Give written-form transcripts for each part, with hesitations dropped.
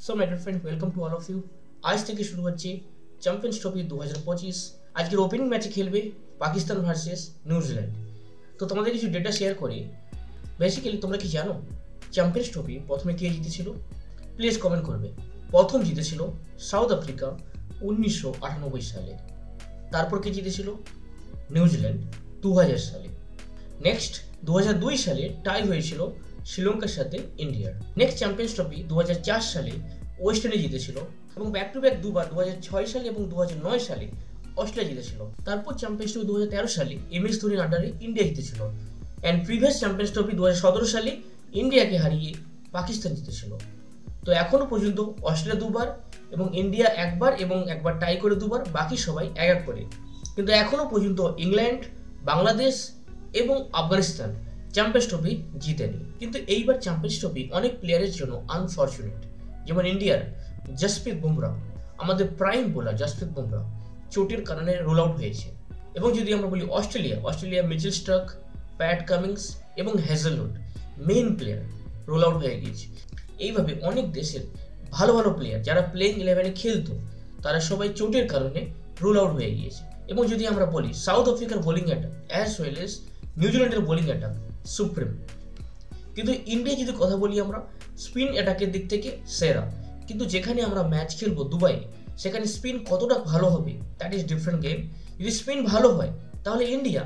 So my dear friend, welcome to all of you. আজ থেকে শুরু হচ্ছে চ্যাম্পিয়ন্স ট্রফি 2025। আজকের ওপেনিং ম্যাচে খেলবে পাকিস্তান ভার্সেস নিউজিল্যান্ড। তো তোমাদের কিছু ডেটা শেয়ার করি। বেসিক্যালি তোমরা কি জানো চ্যাম্পিয়ন্স ট্রফি প্রথমে কে জিতেছিল? প্লিজ কমেন্ট করবে। প্রথম জিতেছিল সাউথ আফ্রিকা 1998 সালে। তারপর কে জিতেছিল? নিউজিল্যান্ড 2000 সালে। নেক্সট 2002 সালে টাই হয়েছিল শ্রীলঙ্কার সাথে ইন্ডিয়ার। নেক্সট চ্যাম্পিয়ন্স ট্রফি 2004 সালে ওয়েস্ট ইন্ডিজ জিতেছিল এবং ব্যাক টু ব্যাক দুবার 2006 সালে এবং 2009 সালে অস্ট্রেলিয়া জিতেছিল। তারপর চ্যাম্পিয়ন্স ট্রফি 2013 সালে MS ধোনির আন্ডারে ইন্ডিয়া জিতেছিল। অ্যান্ড প্রিভিয়াস চ্যাম্পিয়ন্স ট্রফি 2017 সালে ইন্ডিয়াকে হারিয়ে পাকিস্তান জিতেছিল। তো এখনো পর্যন্ত অস্ট্রেলিয়া দুবার এবং ইন্ডিয়া একবার এবং একবার টাই করে দুবার, বাকি সবাই এক এক করে। কিন্তু এখনো পর্যন্ত ইংল্যান্ড, বাংলাদেশ এবং আফগানিস্তান চ্যাম্পিয়ন্স ট্রফি জিতেনি। কিন্তু এইবার চ্যাম্পিয়ন্স ট্রফি অনেক প্লেয়ারের জন্য আনফর্চুনেট। যেমন ইন্ডিয়ার জসপ্রীত বুমরা, আমাদের প্রাইম বোলার জসপ্রীত বুমরা চোটের কারণে রোল আউট হয়েছে। এবং যদি আমরা বলি Australia Mitchell Starc, Pat Cummins এবং Hazlewood main player rule out হয়ে গিয়েছে। এইভাবে অনেক দেশের ভালো ভালো প্লেয়ার যারা প্লেইং 11-এ খেলতো তারা সবাই চোটের কারণে রোল আউট হয়ে গিয়েছে। এবং যদি আমরা বলি সাউথ আফ্রিকার bowling attack as well as নিউজিল্যান্ডের বোলিং অ্যাটাক সুপ্রিম। কিন্তু ইন্ডিয়া যদি কথা বলি আমরা স্পিন অ্যাটাকের দিক থেকে সেরা। কিন্তু যেখানে আমরা ম্যাচ খেলবো দুবাই, সেখানে স্পিন কতটা ভালো হবে দ্যাট ইজ ডিফারেন্ট গেম। যদি স্পিন ভালো হয় তাহলে ইন্ডিয়া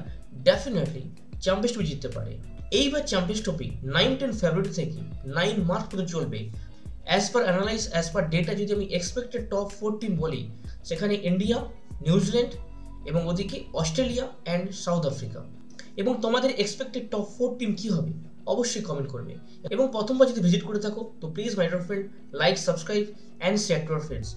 ডেফিনেটলি চ্যাম্পিয়ন্স ট্রফি জিততে পারে। এইবার চ্যাম্পিয়ন্স ট্রফি 9-10 ফেব্রুয়ারি থেকে 9 মার্চ পর্যন্ত চলবে। অ্যাজ পার ডেটা যদি আমি এক্সপেক্টেড টপ 4 টিম বলি, সেখানে ইন্ডিয়া, নিউজিল্যান্ড এবং ওদিকে অস্ট্রেলিয়া অ্যান্ড সাউথ আফ্রিকা। এবং তোমাদের এক্সপেক্টেড টপ 4 টিম কি হবে অবশ্যই কমেন্ট করবে। এবং প্রথমবার যদি ভিজিট করে থাকো তো please my dear friend like, subscribe and share to our friends.